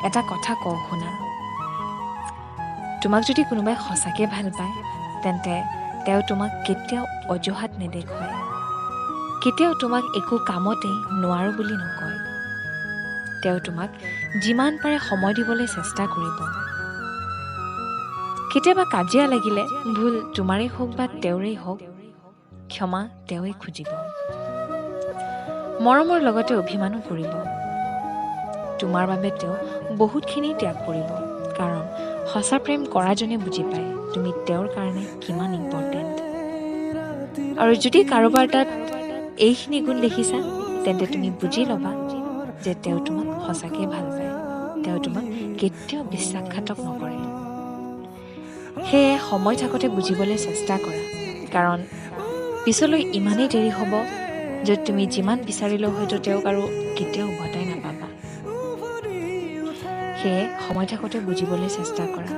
এটা কথা কওঁ শুনা, তোমাক যদি কোনোবাই সঁচাকৈ ভাল পায় তেন্তে তেওঁ তোমাক কেতিয়াও অজুহাত নেদেখুৱায়, কেতিয়াও তোমাক একো কামতেই নোৱাৰো বুলি নকয়। তেওঁ তোমাক যিমান পাৰে সময় দিবলৈ চেষ্টা কৰিব। কেতিয়াবা কাজিয়া লাগিলে ভুল তোমাৰেই হওক বা তেওঁৰেই হওক, ক্ষমা তেওঁৱেই খুজিব। মৰমৰ লগতে অভিমানো কৰিব। তোমাৰ বাবে তেওঁ বহুতখিনি ত্যাগ কৰিব, কাৰণ সঁচা প্ৰেম কৰাজনে বুজি পায় তুমি তেওঁৰ কাৰণে কিমান ইম্পৰ্টেণ্ট। আৰু যদি কাৰোবাৰ তাত এইখিনি গুণ দেখিছা তেন্তে তুমি বুজি ল'বা যে তেওঁ তোমাক সঁচাকৈ ভাল পায়, তেওঁ তোমাক কেতিয়াও বিশ্বাসঘাতক নকৰে। সেয়ে সময় থাকোঁতে বুজিবলৈ চেষ্টা কৰা, কাৰণ পিছলৈ ইমানেই দেৰি হ'ব য'ত তুমি যিমান বিচাৰিলেও হয়তো তেওঁক আৰু কেতিয়াও উভতাই নাপাবা। সেয়ে সময় থাকোঁতে বুজিবলৈ চেষ্টা কৰা।